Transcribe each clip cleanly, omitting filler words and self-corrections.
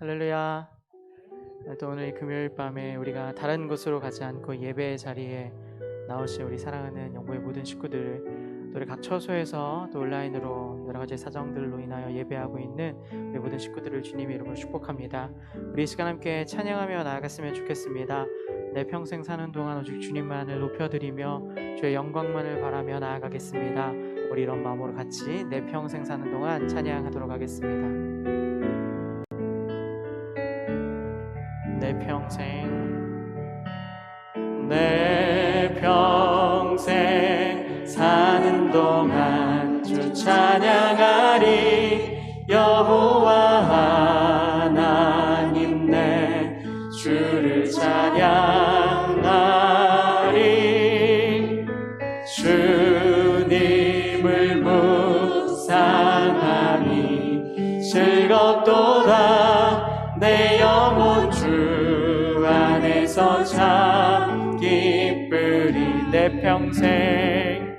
할렐루야. 또 오늘 금요일 밤에 우리가 다른 곳으로 가지 않고 예배의 자리에 나오신 우리 사랑하는 영구의 모든 식구들, 또 우리 각 처소에서 또 온라인으로 여러 가지 사정들로 인하여 예배하고 있는 우리 모든 식구들을 주님의 이름으로 축복합니다. 우리 이 시간 함께 찬양하며 나아갔으면 좋겠습니다. 내 평생 사는 동안 오직 주님만을 높여드리며 주의 영광만을 바라며 나아가겠습니다. 우리 이런 마음으로 같이 내 평생 사는 동안 찬양하도록 하겠습니다. 내 평생 사는 동안 주 찬양하리. 여호와 하나님 내 주를 찬양하리. 주님을 묵상하니 즐겁도다. 내 영혼 주 안에서 참 기쁘리. 내 평생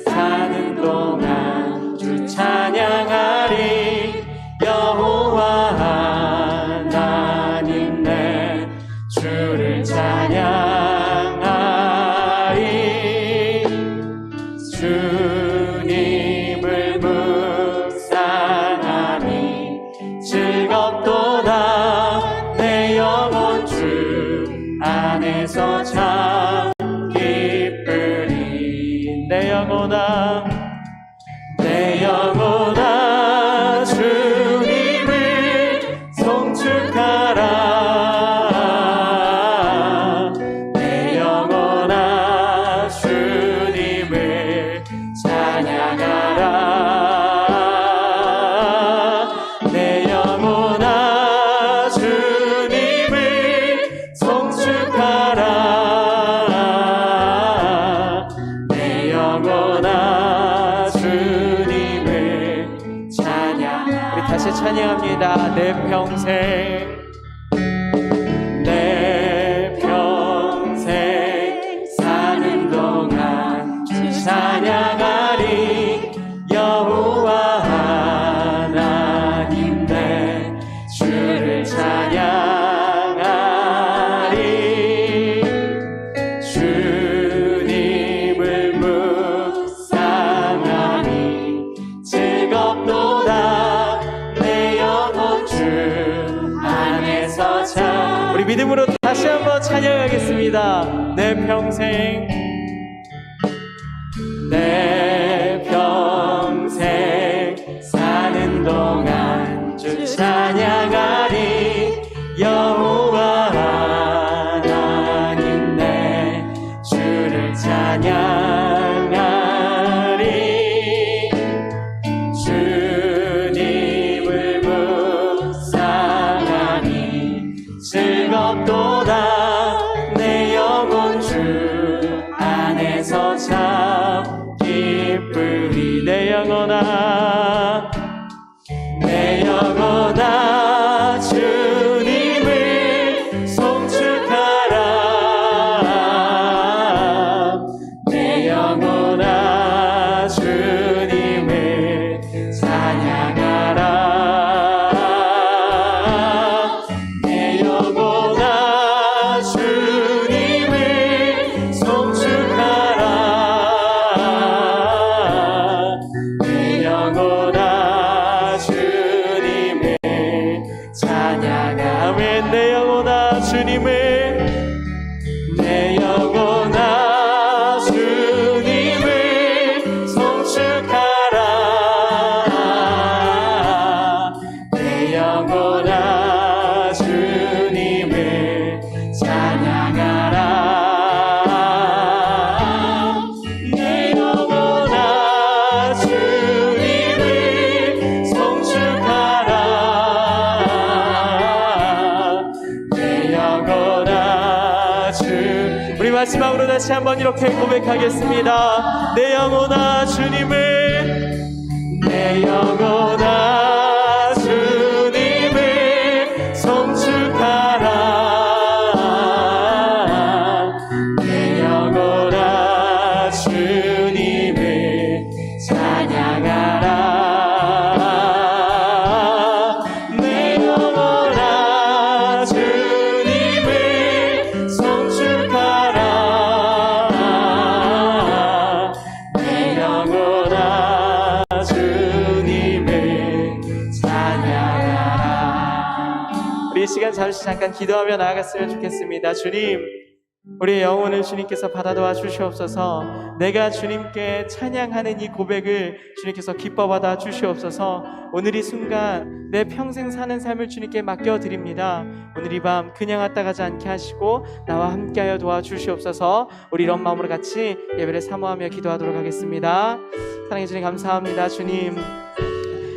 사는 동안 주 찬양하리. 여호와 하나님 내 주를 찬양하리. 주님을 묵상하니 즐겁도다. 내 영혼 주 안에서 참 기쁘리. 내 영혼아 주님을 송축하라. 내 영혼아 주님을 찬양하라. 내 영혼아 주님을 송축하라. 내 영혼아 주님을 찬양. 우리 다시 찬양합니다. 내 평생 사는 동안 주 찬양하리. 여호와 하나님 내 주를 찬양하리. 주님을 묵상하니 즐겁도다. 내 영혼 주 안에서 참. 우리 믿음으로 다시 한번 찬양하겠습니다. 내 평생 사는 동안 주 찬양하리. 여호와 하나님 내 주를 찬양하리. 주님을 묵상하니 즐겁도다. 내 영혼 주 안에서 참 기쁘리. 내 영혼아 주님을 송축하라. 내 영혼아 주님을 찬양하라. 내 영혼아 주님을 송축하라. 내 영혼아 주님을 찬양하라. 내 영혼아 주님을 송축하라. 내 영혼아 주님을 찬양하라. 내 영혼아 주님을 송축하라. 내 영혼아 우리 마지막으로 다시 한번 이렇게 고백하겠습니다. 내 영혼아 주님을 송축하라. 내 영혼아 주님을 찬양하라. 잠시 잠깐 기도하며 나아갔으면 좋겠습니다. 주님, 우리의 영혼을 주님께서 받아도와 주시옵소서. 내가 주님께 찬양하는 이 고백을 주님께서 기뻐 받아 주시옵소서. 오늘 이 순간 내 평생 사는 삶을 주님께 맡겨드립니다. 오늘 이 밤 그냥 왔다 가지 않게 하시고 나와 함께하여 도와주시옵소서. 우리 이런 마음으로 같이 예배를 사모하며 기도하도록 하겠습니다. 사랑해 주님 감사합니다. 주님,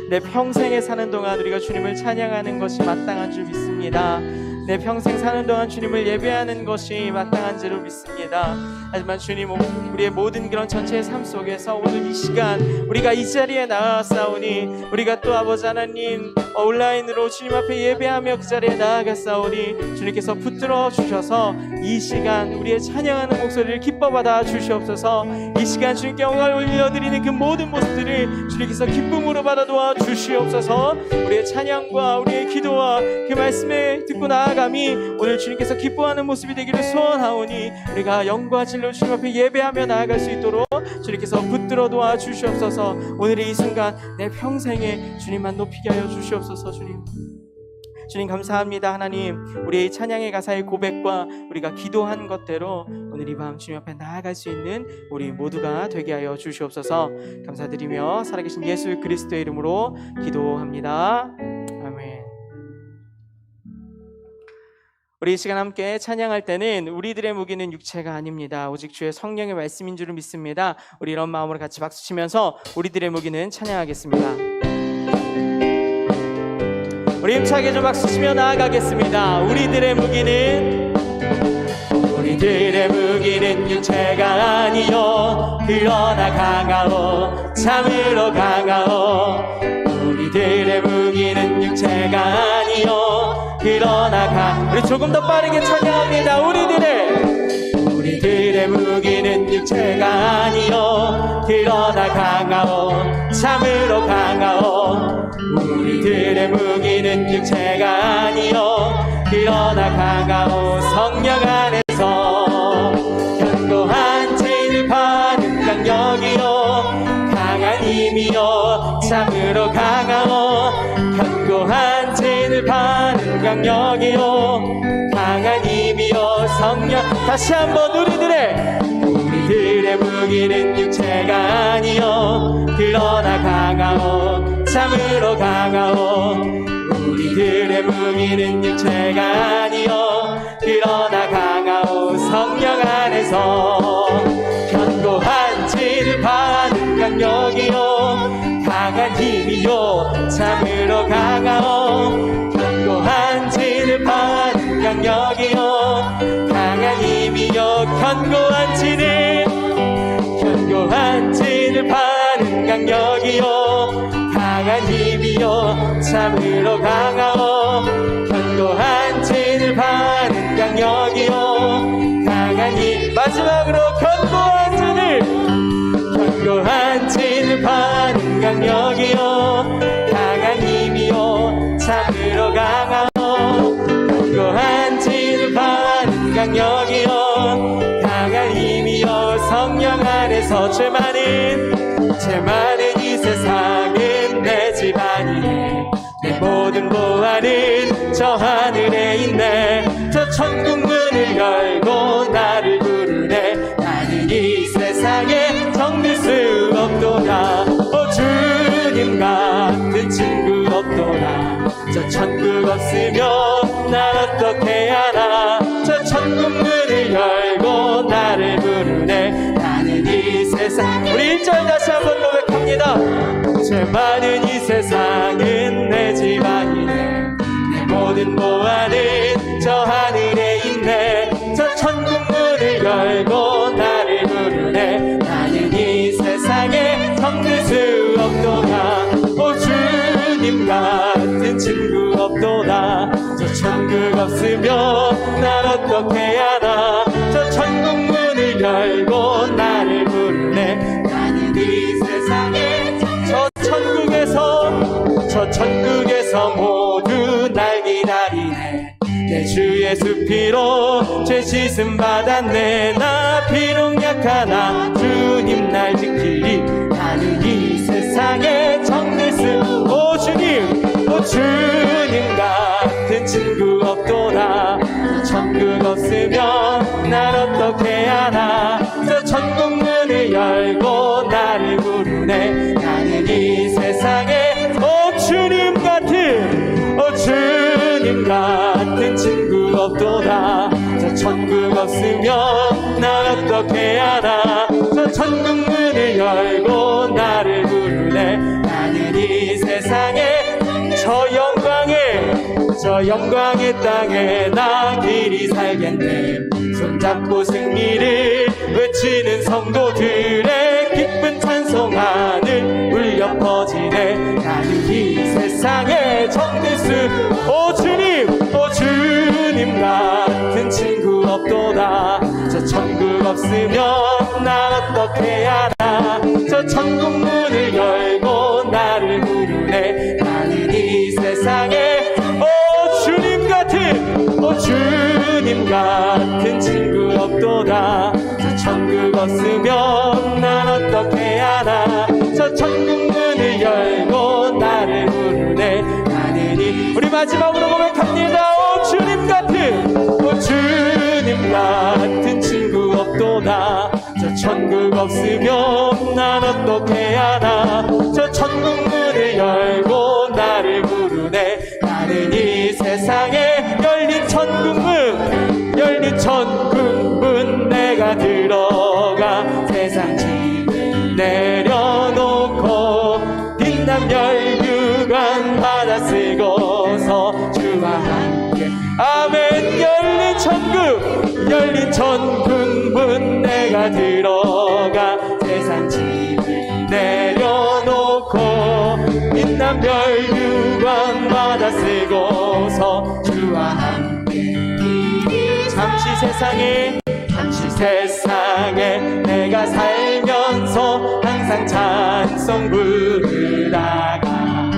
내 평생에 사는 동안 우리가 주님을 찬양하는 것이 마땅한 줄 믿습니다. 내 평생 사는 동안 주님을 예배하는 것이 마땅한 줄로 믿습니다. 하지만 주님, 우리의 모든 그런 전체의 삶 속에서 오늘 이 시간 우리가 이 자리에 나아가사오니, 우리가 또 아버지 하나님 온라인으로 주님 앞에 예배하며 그 자리에 나아가사오니, 주님께서 붙들어 주셔서 이 시간 우리의 찬양하는 목소리를 기뻐 받아 주시옵소서. 이 시간 주님께 영광을 올려드리는 그 모든 모습들을 주님께서 기쁨으로 받아 도와 주시옵소서. 우리의 찬양과 우리의 기도와 그 말씀에 듣고 나아감이 오늘 주님께서 기뻐하는 모습이 되기를 소원하오니, 우리가 영과 진리로 주님 앞에 예배하며 나아갈 수 있도록 주님께서 붙들어 도와 주시옵소서. 오늘의 이 순간 내 평생에 주님만 높이게 하여 주시옵소서. 주님 감사합니다. 하나님, 우리의 찬양의 가사의 고백과 우리가 기도한 것대로 오늘 이 밤 주님 앞에 나아갈 수 있는 우리 모두가 되게 하여 주시옵소서. 감사드리며 살아계신 예수 그리스도의 이름으로 기도합니다. 아멘. 우리 이 시간 함께 찬양할 때는 우리들의 무기는 육체가 아닙니다. 오직 주의 성령의 말씀인 줄을 믿습니다. 우리 이런 마음으로 같이 박수치면서 우리들의 무기는 찬양하겠습니다. 우리 힘차게 좀 박수치며 나아가겠습니다. 우리들의 무기는 육체가 아니요 그러나 강하오 참으로 강하오. 우리들의 무기는 육체가 아니요 그러나 우리 조금 더 빠르게 찬양합니다. 우리들의 무기는 육체가 아니요 그러나 강하오 참으로 강하오. 우리들의 무기는 육체가 아니요 그러나 강하오. 성령 안에서 견고한 진을 파는 강력이요 강한 힘이요 참으로 강하오. 견고한 진을 파는 강력이요 강한 힘이요 성령. 다시 한번 우리들의 무기는 육체가 아니요 그러나 강하오 참으로 강하오. 우리들의 무기는 육체가 아니요 그러나 강하오. 성령 안에서 견고한 진을 파는 강력이요 강한 힘이요 참으로 강하오. 견고한 진을 파는 강력이요 강한 힘이요 견고한 진을 파는 강력이요 강한 힘이요 참으로 강하오. 견고한 진을 파는 강력이요 강한 힘. 마지막으로 견고한 진을 파는 강력이요 강한 힘이요 참으로 강하오. 견고한 진을 파는 강력이요 강한 힘이요 성령 안에서 죄 많은 이 세상은 내 집안이네. 내 모든 보안은 저 하늘에 있네. 저 천국 문을 열고 나를 부르네. 나는 이 세상에 정들 수 없도다. 주님 같은 친구 없도다. 저 천국 없으면 난 어떻게 하나. 저 천국 문을 열고 나를 부르네. 나는 이 세상. 우리 1절 다시 한번 고백합니다. 죄 많은 이 세상은 내 집안이네. 내 모든 보안은 저 하늘에 있네. 저 천국 문을 열고 나를 부르네. 나는 이 세상에 정들 수 없도다. 주님 같은 친구 없도다. 저 천국 없으면 난 어떻게 하나. 저 천국 문을 열고 나를 부르네. 나는 이 세상에 저 천국에서 모두 날 기다리네. 내 주 예수 피로 죄 씻음 받았네. 나 비록 약하나 주님 날 지키리. 나는 이 세상에 정들 수 주님 같은 친구 없도 없으면 난 어떻게 하나. 저 천국 문을 열고 나를 부르네. 나는 이 세상에 저 영광의 땅에 나 길이 살겠네. 손잡고 승리를 외치는 성도들의 기쁜 찬송 하늘 울려 퍼지네. 나는 이 세상에 정들수 오 주님 같은 친구 없도다. 저 천국 없으면 난 어떻게 하나. 저 천국 문을 열고 나를 부르네. 나는 이 세상에 주님 같은 친구 없도다. 저 천국 없으면 난 어떻게 하나. 저 천국 문을 열고 나를 부르네. 나는 우리 마지막으로 고백합니다. 주님 같은 친구 없도다. 저 천국 없으면 난 어떻게 하나. 저 천국 문을 열고 나를 부르네. 나는 이 세상에 열린 천국문 내가 들어가 세상 짐을 내려놓고 빛난 멸류관 받아 쓰고서 주와 함께 아멘. 열린 천국문 내가 들어가 세상 짐을 내려놓고 빛난 멸류관 받아 쓰고서 주와 함께 잠시 세상에 내가 살면서 항상 찬송 부르다가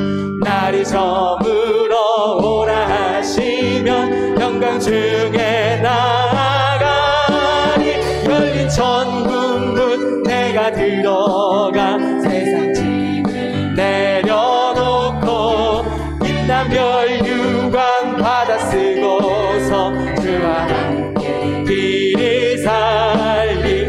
날이 저물어 오라 하시면 영광 중에 나아가니. 열린 천국문 내가 들어가 세상 짐을 내려놓고 빛난 멸류관 받아 쓰고서 주와 함께 길이 살리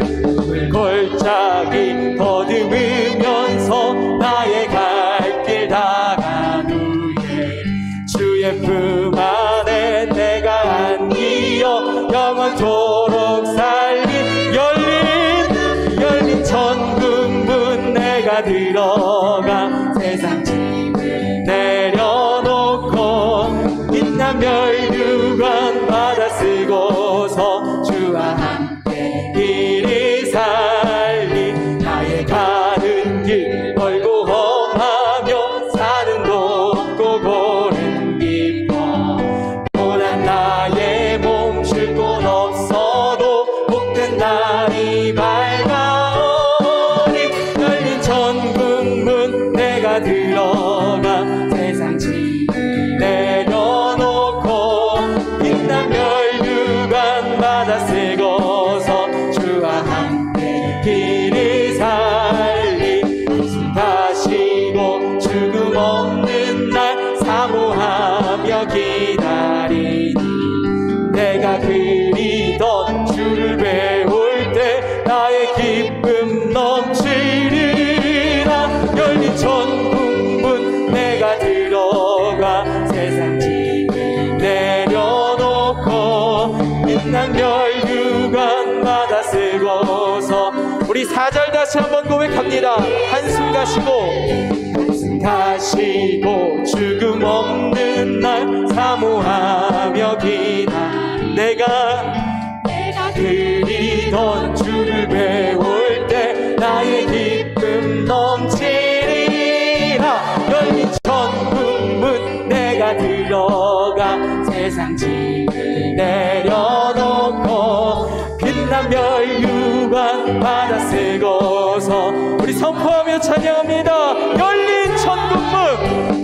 골짜기 더듬으면서 나의 갈 길 다간 후에 주의 품 안에 내가 안기어 영원토록 살리. 열린 천국문 내가 들어가 세상 짐을 내려놓고 빛난 멸류관 받아 쓰고서 주와 함께 길이 살리. 나의 가는 길 멀고 험하며 사는 높고 고른 깊어 고난 나의 몸 쉴 곳 없어도 복된 날이 밝아오니. 열린 천국문 내가 들어가 세상 짐을 내려놓고 빛난 멸류관 받아 쓰고서 주와 함께 길이 살리. 숨 다시고 죽음 없는 날 사모하며 기다리니. 내가 그리던 주를 배울 때 나의 기쁨 넘치리라. 열린 천국문 내가 들어가 세상 짐을 내려놓고 빛난 멸류관 받아 쓰고서 우리 4절 다시 한번 고백합니다. 한숨 가시고 죽음 없는 날 사모하며 내가 그리던 주를 배울 때 나의 기쁨 넘치리라. 열린 천국문 내가 들어가 세상 짐을 내려놓고 빛난 멸류관 받아 쓰고서 우리 선포하며 찬양합니다. 열린 천국문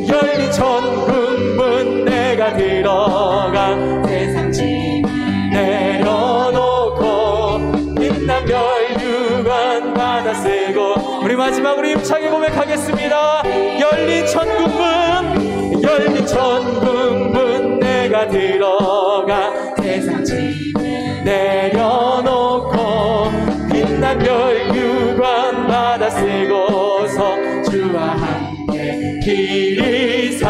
내가 들어가 세상 짐을 내려놓고 빛난 멸류관 받아 쓰고 우리 마지막으로 힘차게 고백하겠습니다. 열린 천국문 내가 들어가 세상 짐을 내려놓고 빛난 멸류관 받아 쓰고서 주와 함께 길이 살리.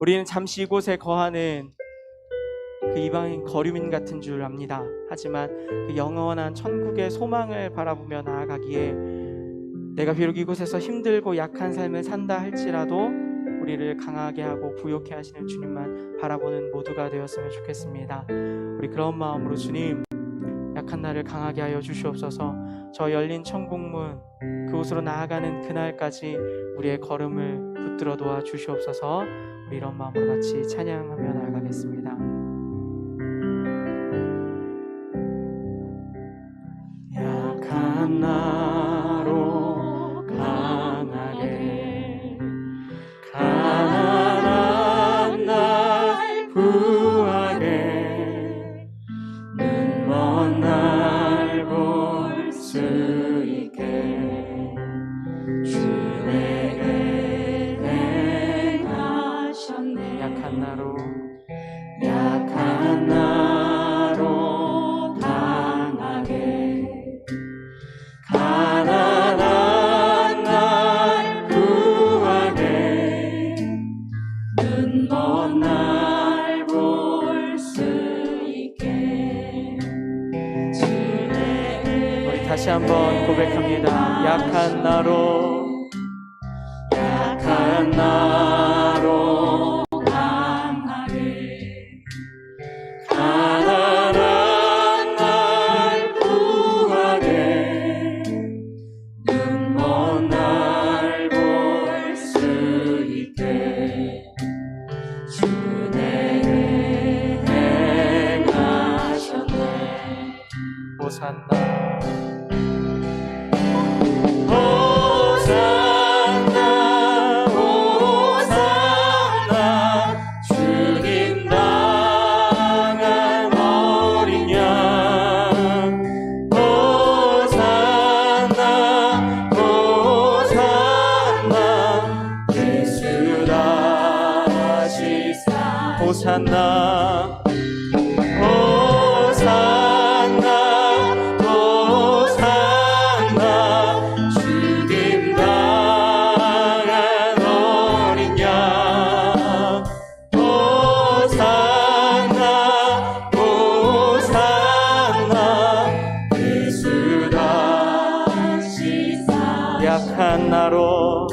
우리는 우리는 잠시 이곳에 거하는 그 이방인 거류민 같은 줄 압니다. 하지만 그 영원한 천국의 소망을 바라보며 나아가기에 내가 비록 이곳에서 힘들고 약한 삶을 산다 할지라도 우리를 강하게 하고 부욕해 하시는 주님만 바라보는 모두가 되었으면 좋겠습니다. 우리 그런 마음으로 주님, 약한 나를 강하게 하여 주시옵소서. 저 열린 천국문 그곳으로 나아가는 그날까지 우리의 걸음을 붙들어 놓아 주시옵소서. 우리 이런 마음으로 같이 찬양하며 나아가겠습니다. 약한 나로 강하게, 가난한 날 부하게, 눈먼 날 볼 수 있게 주 내게 행하셨네. 약한 나로 강하게, 가난한 날 구하게, 눈먼 날 볼 수 있게 주 내게. 우리 다시 한번 고백합니다. 약한 나로 강하게, 가난한 날 구하게, 눈먼 날 볼 수 있게 주 내게 행하셨네. 호산나 호산나, 호산나, 호산나, 죽임당한 어린 양. 호산나, 호산나, 예수 다시 사. 약한 나로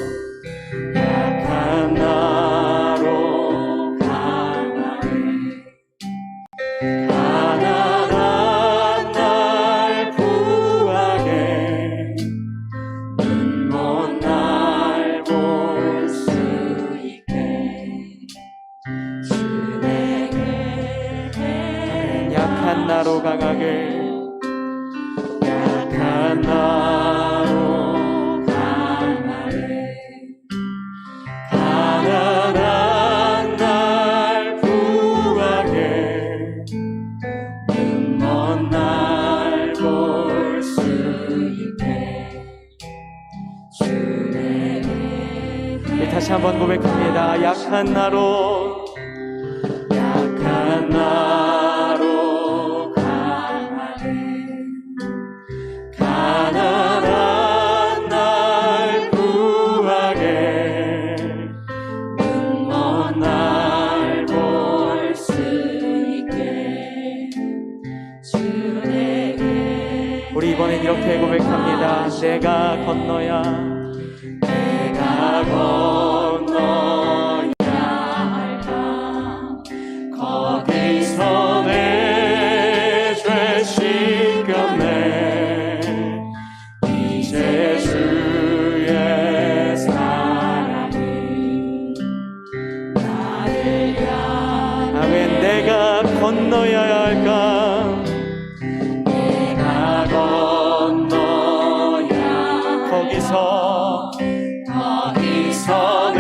가난한 날 구하게, 눈먼 날 볼 수 있게 주 내게 행하셨네. 약한 나로 강하게, 약한 나로 강하게, 가난한 날 구하게, 눈먼 날 볼 수 있게 주 내게. 네, 다시 한번 고백합니다. 약한 나로 강하게, 가난한 날 구하게, 눈먼 날 볼 수 있게 주 내게. 우리 이번엔 이렇게 고백합니다. 내가 건너야 할까, 거기서 내 죄 씻겼네. 이제 주의 사랑이 나를 향해. 아멘. 내가 건너야 할까, 내가 건너야 거기서 내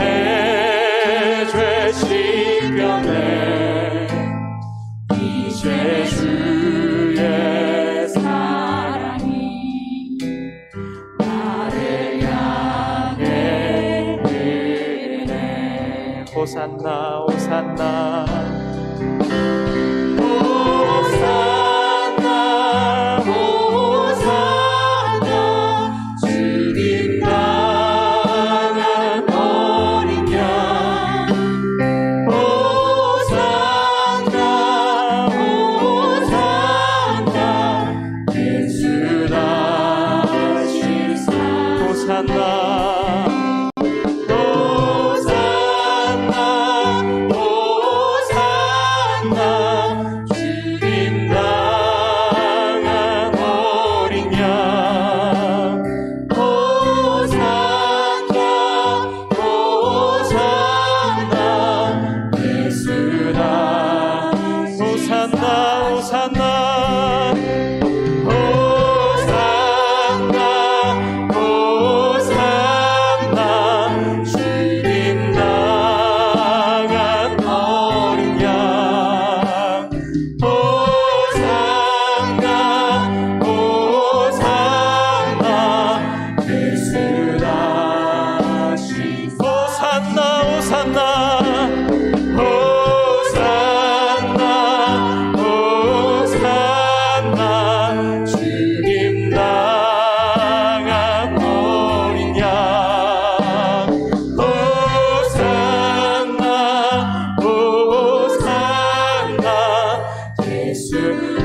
죄 씻겼네. 이제 주의 사랑이 나를 향해 흐르네. 호산나, 호산나, 호산나, 호산나, 주님 당한 어린 양.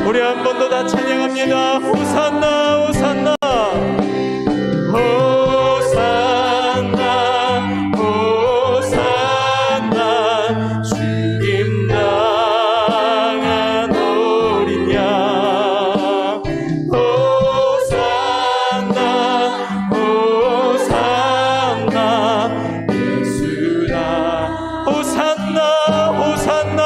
우리 한 번 더 다 찬양합니다. 호산나 호산나 호산나 호산나 주님 당한 어린 양 호산나 호산나 예수나 호산나 호산나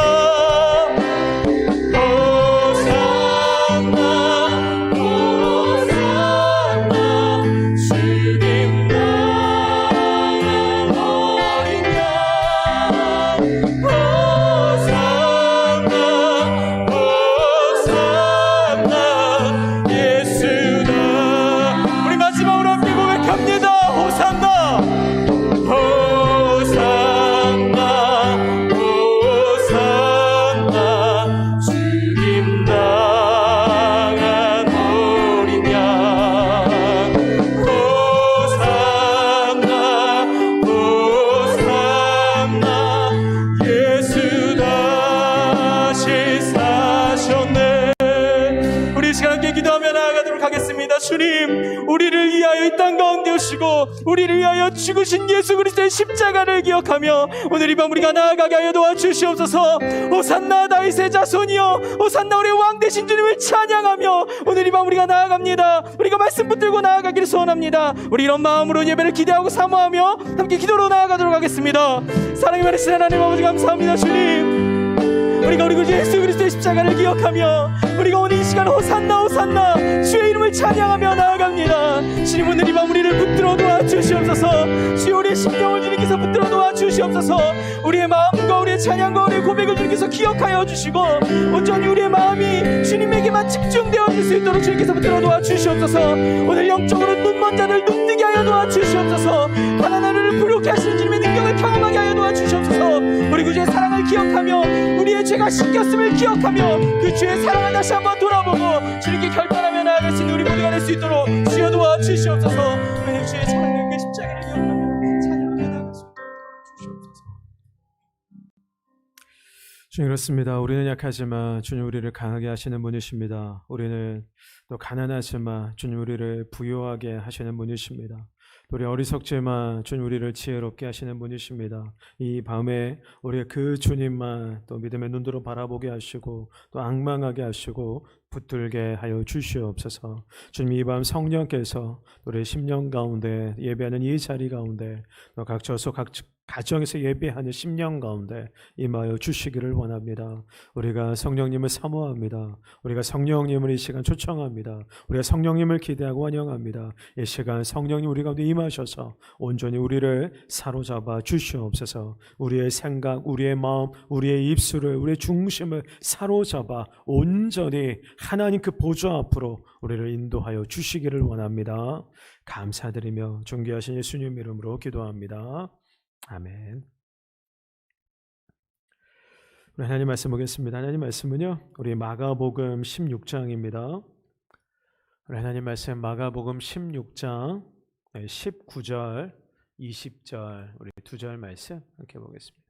주님, 우리를 위하여 이 땅 가운데 오시고 우리를 위하여 죽으신 예수 그리스도의 십자가를 기억하며 오늘 이 밤 우리가 나아가게 하여 도와주시옵소서. 호산나 다윗의 자손이여, 호산나 우리의 왕 되신 주님을 찬양하며 오늘 이 밤 우리가 나아갑니다. 우리가 말씀 붙들고 나아가기를 소원합니다. 우리 이런 마음으로 예배를 기대하고 사모하며 함께 기도로 나아가도록 하겠습니다. 사랑이 많으신 하나님 아버지 감사합니다. 주님, 우리가 우리 구주 예수 그리스도의 십자가를 기억하며 우리가 오늘 이 시간 호산나 호산나 주의 이름을 찬양하며 나아갑니다. 주님, 오늘 이 밤 우리를 붙들어 도와주시옵소서. 주여, 우리의 심령을 주님께서 붙들어 도와주시옵소서. 우리의 마음과 우리의 찬양과 우리의 고백을 주님께서 기억하여 주시고 온전히 우리의 마음이 주님에게만 집중되어질 수 있도록 주님께서 붙들어 도와주시옵소서. 오늘 영적으로 눈먼 자를 눈뜨게 하여 도와주시옵소서. 가난한 이를 부욕케 하시는 주님의 능력을 경험하게 하여 도와주시옵소서. 우리 구주의 사랑을 기억하며 우리의 죄가 씻겼음을 기억하며 그 주의 사랑을 다시 한번 돌아보고 주님께 결단하며 나아갈 수 있는 우리 모두가 될 수 있도록 주여 도와주시옵소서. 오늘 주의 사랑을 그 십자가를 기억하며 찬양하며 나아갈 수 있도록 주시옵소서. 주님, 그렇습니다. 우리는 약하지만 주님 우리를 강하게 하시는 분이십니다. 우리는 또 가난하지만 주님 우리를 부유하게 하시는 분이십니다. 우리 어리석지만 주님 우리를 지혜롭게 하시는 분이십니다. 이 밤에 우리가 그 주님만 또 믿음의 눈으로 바라보게 하시고 또 앙망하게 하시고 붙들게 하여 주시옵소서. 주님, 이 밤 성령께서 우리의 심령 가운데 예배하는 이 자리 가운데 또 각 저소 각 가정에서 예배하는 심령 가운데 임하여 주시기를 원합니다. 우리가 성령님을 사모합니다. 우리가 성령님을 이 시간 초청합니다. 우리가 성령님을 기대하고 환영합니다. 이 시간 성령님 우리 가운데 임하셔서 온전히 우리를 사로잡아 주시옵소서. 우리의 생각, 우리의 마음, 우리의 입술을, 우리의 중심을 사로잡아 온전히 하나님 그 보좌 앞으로 우리를 인도하여 주시기를 원합니다. 감사드리며 존귀하신 예수님 이름으로 기도합니다. 아멘. 우리 하나님 말씀 보겠습니다. 하나님 말씀은요, 우리 마가복음 16장입니다. 우리 하나님 말씀 마가복음 16장 19절, 20절 우리 두 절 말씀 함께 보겠습니다.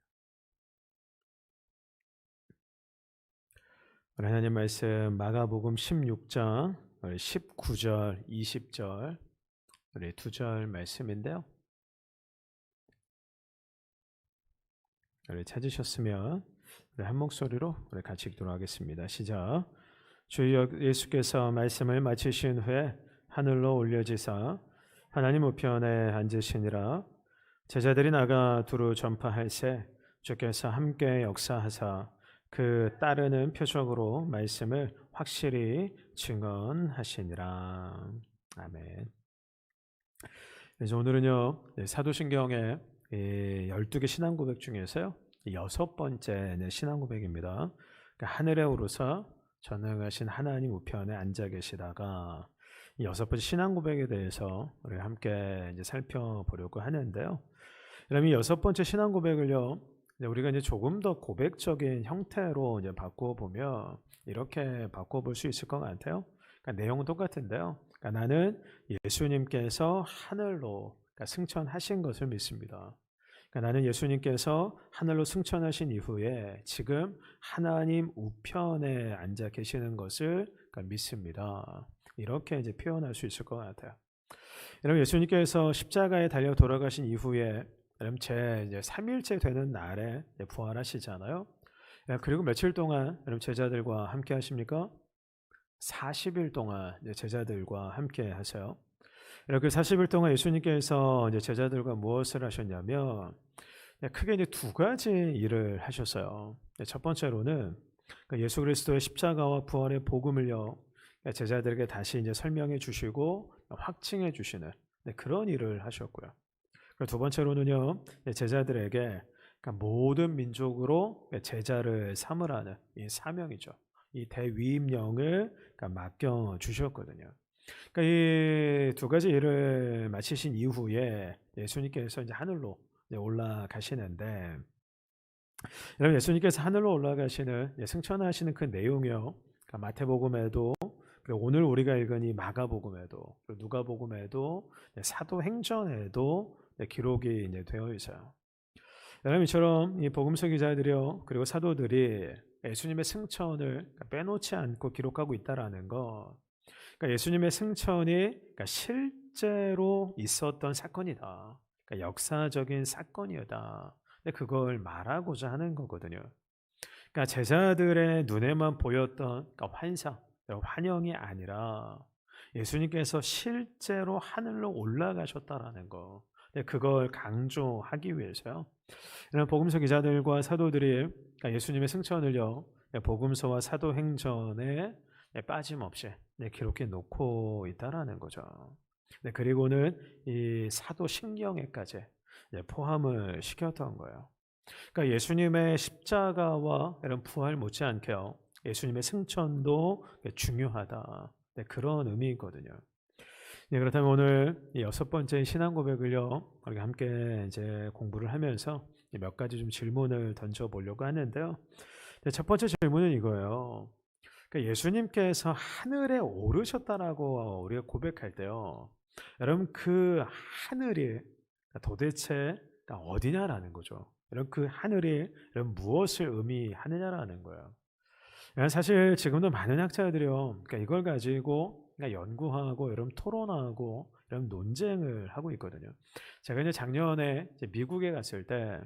우리 하나님 말씀 마가복음 16장 19절, 20절 우리 2절 말씀인데요. 우리 찾으셨으면 우리 한 목소리로 우리 같이 읽도록 하겠습니다. 시작. 주 예수께서 말씀을 마치신 후에 하늘로 올려지사 하나님 우편에 앉으시니라. 제자들이 나가 두루 전파할새 주께서 함께 역사하사 그 따르는 표적으로 말씀을 확실히 증언하시니라. 아멘. 그래서 오늘은요, 사도신경의 12개 신앙 고백 중에서요 6번째 신앙 고백입니다. 그러니까 하늘에 오르사 전능하신 하나님 우편에 앉아 계시다가 이 6번째 신앙 고백에 대해서 우리 함께 이제 살펴보려고 하는데요. 그럼 이 6번째 신앙 고백을요, 우리가 이제 조금 더 고백적인 형태로 이제 바꿔보면 이렇게 바꿔볼 수 있을 것 같아요. 그러니까 내용은 똑같은데요. 그러니까 나는 예수님께서 하늘로 승천하신 것을 믿습니다. 그러니까 나는 예수님께서 하늘로 승천하신 이후에 지금 하나님 우편에 앉아 계시는 것을 믿습니다. 이렇게 이제 표현할 수 있을 것 같아요. 여러분, 예수님께서 십자가에 달려 돌아가신 이후에 여러분 제 이제 3일째 되는 날에 부활하시잖아요. 그리고 며칠 동안 여러분 제자들과 함께 하십니까? 40일 동안 이제 제자들과 함께 하세요. 이렇게 40일 동안 예수님께서 이제 제자들과 무엇을 하셨냐면 크게 이제 2가지 일을 하셨어요. 첫 번째로는 예수 그리스도의 십자가와 부활의 복음을요 제자들에게 다시 이제 설명해 주시고 확증해 주시는 그런 일을 하셨고요. 그리고 두 번째로는요 제자들에게 모든 민족으로 제자를 삼으라는 이 사명이죠. 이 대위임령을 맡겨 주셨거든요. 그러니까 이 2가지 일을 마치신 이후에 예수님께서 이제 하늘로 이제 올라가시는데, 여러분 예수님께서 하늘로 올라가시는 승천하시는 그 내용이요. 그러니까 마태복음에도 그리고 오늘 우리가 읽은 이 마가복음에도 그리고 누가복음에도 사도행전에도 기록이 이제 되어 있어요. 여러분 이처럼 이 복음서 기자들이요 그리고 사도들이 예수님의 승천을 빼놓지 않고 기록하고 있다라는 거. 그러니까 예수님의 승천이 실제로 있었던 사건이다. 그러니까 역사적인 사건이다. 근데 그걸 말하고자 하는 거거든요. 그러니까 제자들의 눈에만 보였던 환상, 환영이 아니라 예수님께서 실제로 하늘로 올라가셨다라는 거. 그걸 강조하기 위해서요. 복음서 기자들과 사도들이 예수님의 승천을요 복음서와 사도행전에 빠짐없이 기록해 놓고 있다라는 거죠. 그리고는 이 사도신경에까지 포함을 시켰던 거예요. 그러니까 예수님의 십자가와 이런 부활 못지않게요 예수님의 승천도 중요하다. 그런 의미거든요. 그렇다면 오늘 이 6번째 신앙 고백을요 우리가 함께 이제 공부를 하면서 몇 가지 좀 질문을 던져 보려고 하는데요. 첫 번째 질문은 이거예요. 그러니까 예수님께서 하늘에 오르셨다라고 우리가 고백할 때요, 여러분 그 하늘이 도대체 어디냐라는 거죠. 여러분 그 하늘이 여러분 무엇을 의미하느냐라는 거예요. 사실 지금도 많은 학자들이요, 그러니까 이걸 가지고 연구하고 여러분 토론하고 여러분 논쟁을 하고 있거든요. 제가 이제 작년에 이제 미국에 갔을 때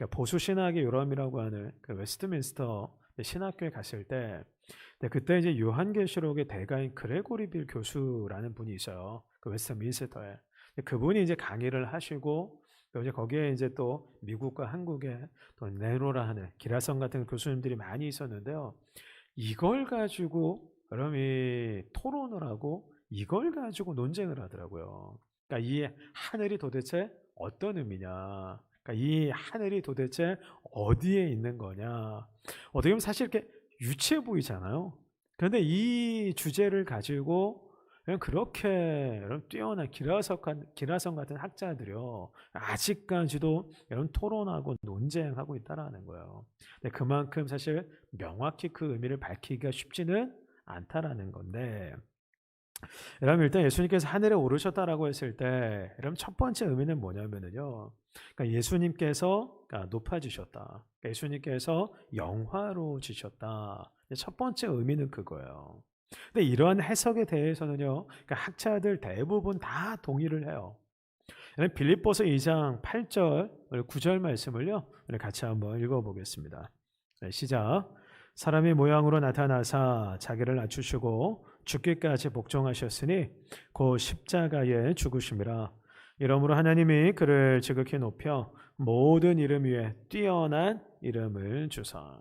보수 신학의 유럽이라고 하는 그 웨스트민스터 신학교에 갔을 때 그때 이제 요한계시록의 대가인 그레고리 빌 교수라는 분이 있어요. 그 웨스트민스터에. 그분이 이제 강의를 하시고 또 이제 거기에 이제 또 미국과 한국의 또 네로라 하는 기라성 같은 교수님들이 많이 있었는데요. 이걸 가지고 여러분이 토론을 하고 이걸 가지고 논쟁을 하더라고요. 그러니까 이 하늘이 도대체 어떤 의미냐, 그러니까 이 하늘이 도대체 어디에 있는 거냐. 어떻게 보면 사실 이렇게 유치해 보이잖아요. 그런데 이 주제를 가지고 그렇게 여러분 뛰어난 기라성 같은 학자들이요 아직까지도 여러분 토론하고 논쟁하고 있다라는 거예요. 근데 그만큼 사실 명확히 그 의미를 밝히기가 쉽지는 않다라는 건데, 여러분 일단 예수님께서 하늘에 오르셨다라고 했을 때 여러분 첫 번째 의미는 뭐냐면요, 그러니까 예수님께서 높아지셨다. 그러니까 예수님께서 영화로워지셨다. 첫 번째 의미는 그거예요. 근데 이러한 해석에 대해서는요, 그러니까 학자들 대부분 다 동의를 해요. 빌립보서 2장 8절, 9절 말씀을요, 우리 같이 한번 읽어보겠습니다. 네, 시작. 사람의 모양으로 나타나사 자기를 낮추시고 죽기까지 복종하셨으니 곧 십자가에 죽으심이라. 이러므로 하나님이 그를 지극히 높여 모든 이름 위에 뛰어난 이름을 주사.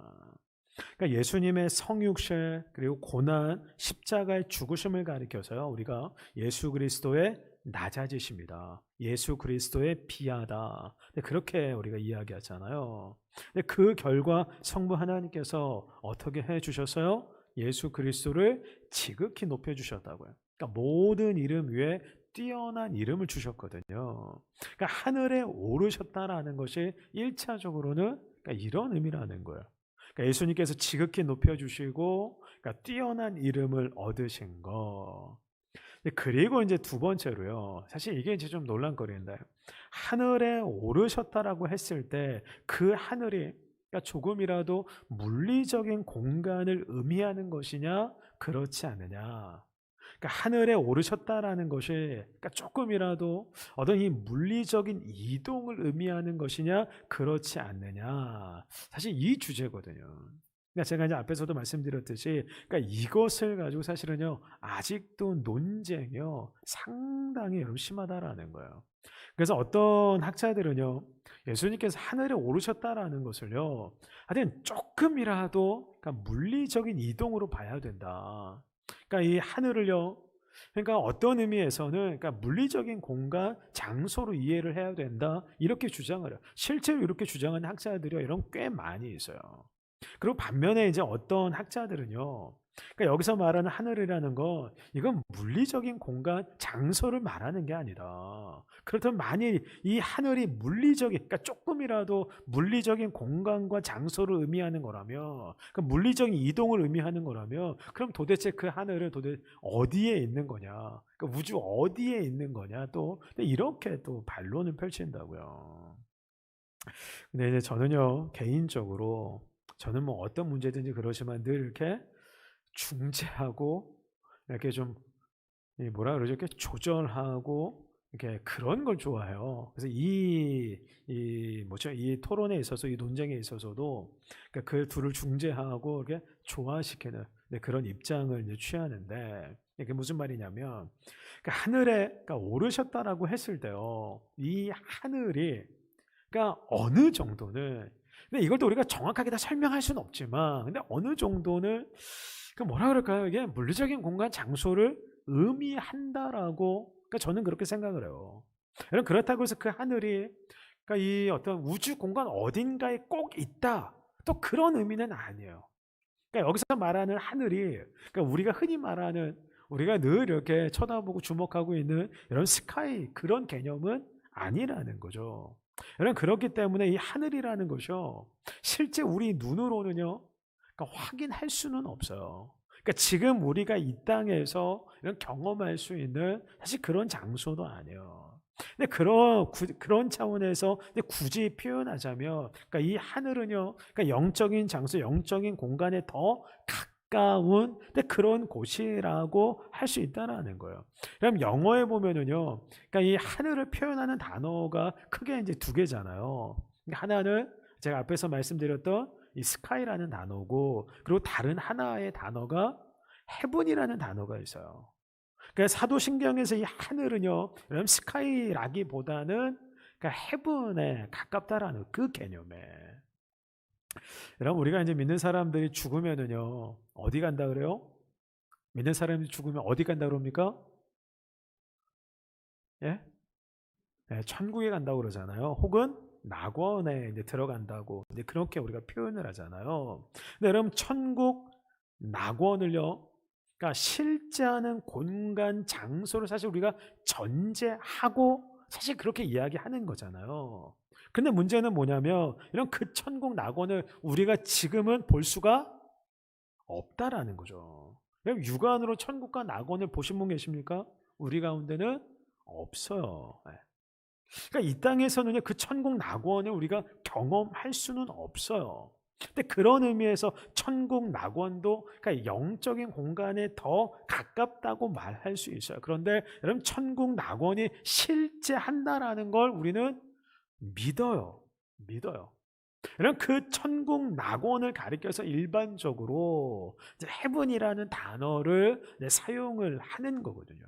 그러니까 예수님의 성육실 그리고 고난 십자가의 죽으심을 가리켜서요, 우리가 예수 그리스도의 낮아지십니다. 예수 그리스도의 비하다. 그렇게 우리가 이야기하잖아요. 근데 그 결과 성부 하나님께서 어떻게 해주셨어요? 예수 그리스도를 지극히 높여주셨다고요. 그러니까 모든 이름 위에 뛰어난 이름을 주셨거든요. 그러니까 하늘에 오르셨다라는 것이 1차적으로는 그러니까 이런 의미라는 거예요. 그러니까 예수님께서 지극히 높여주시고 그러니까 뛰어난 이름을 얻으신 거. 그리고 이제 두 번째로요. 사실 이게 이제 좀 논란거리인데, 하늘에 오르셨다라고 했을 때 그 하늘이 그러니까 조금이라도 물리적인 공간을 의미하는 것이냐, 그렇지 않느냐. 그러니까 하늘에 오르셨다라는 것이 그러니까 조금이라도 어떤 이 물리적인 이동을 의미하는 것이냐, 그렇지 않느냐. 사실 이 주제거든요. 그러니까 제가 이제 앞에서도 말씀드렸듯이, 그러니까 이것을 가지고 사실은요, 아직도 논쟁이요, 상당히 여러분 심하다라는 거예요. 그래서 어떤 학자들은요, 예수님께서 하늘에 오르셨다라는 것을요, 하여튼 조금이라도 그러니까 물리적인 이동으로 봐야 된다. 그러니까 이 하늘을요, 그러니까 어떤 의미에서는 그러니까 물리적인 공간, 장소로 이해를 해야 된다, 이렇게 주장을 해요. 실제로 이렇게 주장하는 학자들이 이런 꽤 많이 있어요. 그리고 반면에 이제 어떤 학자들은요, 그러니까 여기서 말하는 하늘이라는 건 이건 물리적인 공간, 장소를 말하는 게 아니다. 그렇다면 만일 이 하늘이 물리적인, 그러니까 조금이라도 물리적인 공간과 장소를 의미하는 거라면, 그 물리적인 이동을 의미하는 거라면, 그럼 도대체 그 하늘은 도대체 어디에 있는 거냐? 그러니까 우주 어디에 있는 거냐? 또 이렇게 또 반론을 펼친다고요. 근데 이제 저는요, 개인적으로 저는 뭐 어떤 문제든지 그러지만 늘 이렇게 중재하고 이렇게 좀 뭐라 그러죠? 이렇게 조절하고 이렇게 그런 걸 좋아해요. 그래서 이 토론에 있어서, 이 논쟁에 있어서도 그러니까 그 둘을 중재하고 이렇게 조화시키는 그런 입장을 이제 취하는데, 이게 무슨 말이냐면, 그러니까 하늘에 그러니까 오르셨다라고 했을 때요, 이 하늘이 그러니까 어느 정도는, 근데 이걸 또 우리가 정확하게 다 설명할 수는 없지만, 근데 어느 정도는 그 뭐라 그럴까요? 이게 물리적인 공간, 장소를 의미한다라고, 그러니까 저는 그렇게 생각을 해요. 여러분, 그렇다고 해서 그 하늘이 그러니까 이 어떤 우주 공간 어딘가에 꼭 있다, 또 그런 의미는 아니에요. 그러니까 여기서 말하는 하늘이 그러니까 우리가 흔히 말하는, 우리가 늘 이렇게 쳐다보고 주목하고 있는 이런 스카이, 그런 개념은 아니라는 거죠. 여러분, 그렇기 때문에 이 하늘이라는 것이요, 실제 우리 눈으로는요, 그러니까 확인할 수는 없어요. 그러니까 지금 우리가 이 땅에서 이런 경험할 수 있는 사실 그런 장소도 아니에요. 근데 그런 차원에서 굳이 표현하자면, 그러니까 이 하늘은요, 그러니까 영적인 장소, 영적인 공간에 더 가까운 그런 곳이라고 할 수 있다라는 거예요. 그럼 영어에 보면은요, 그러니까 이 하늘을 표현하는 단어가 크게 이제 두 개잖아요. 하나는 제가 앞에서 말씀드렸던 이 스카이라는 단어고, 그리고 다른 하나의 단어가 헤븐이라는 단어가 있어요. 그래서 사도신경에서 이 하늘은요, 여러분, 스카이라기보다는 그러니까 헤븐에 가깝다라는 그 개념에. 여러분, 우리가 이제 믿는 사람들이 죽으면은요, 어디 간다 그래요? 믿는 사람이 죽으면 어디 간다 그럽니까? 예? 네, 천국에 간다고 그러잖아요. 혹은 낙원에 이제 들어간다고 이제 그렇게 우리가 표현을 하잖아요. 근데 여러분, 천국, 낙원을요, 그러니까 실제하는 공간, 장소를 사실 우리가 전제하고 사실 그렇게 이야기하는 거잖아요. 근데 문제는 뭐냐면, 이런 그 천국, 낙원을 우리가 지금은 볼 수가 없다라는 거죠. 육안으로 천국과 낙원을 보신 분 계십니까? 우리 가운데는 없어요. 그러니까 이 땅에서는 그 천국, 낙원을 우리가 경험할 수는 없어요. 근데 그런 의미에서 천국 낙원도 그러니까 영적인 공간에 더 가깝다고 말할 수 있어요. 그런데 여러분 천국 낙원이 실제한다라는 걸 우리는 믿어요. 믿어요. 여러분 그 천국 낙원을 가리켜서 일반적으로 이제 heaven이라는 단어를 이제 사용을 하는 거거든요.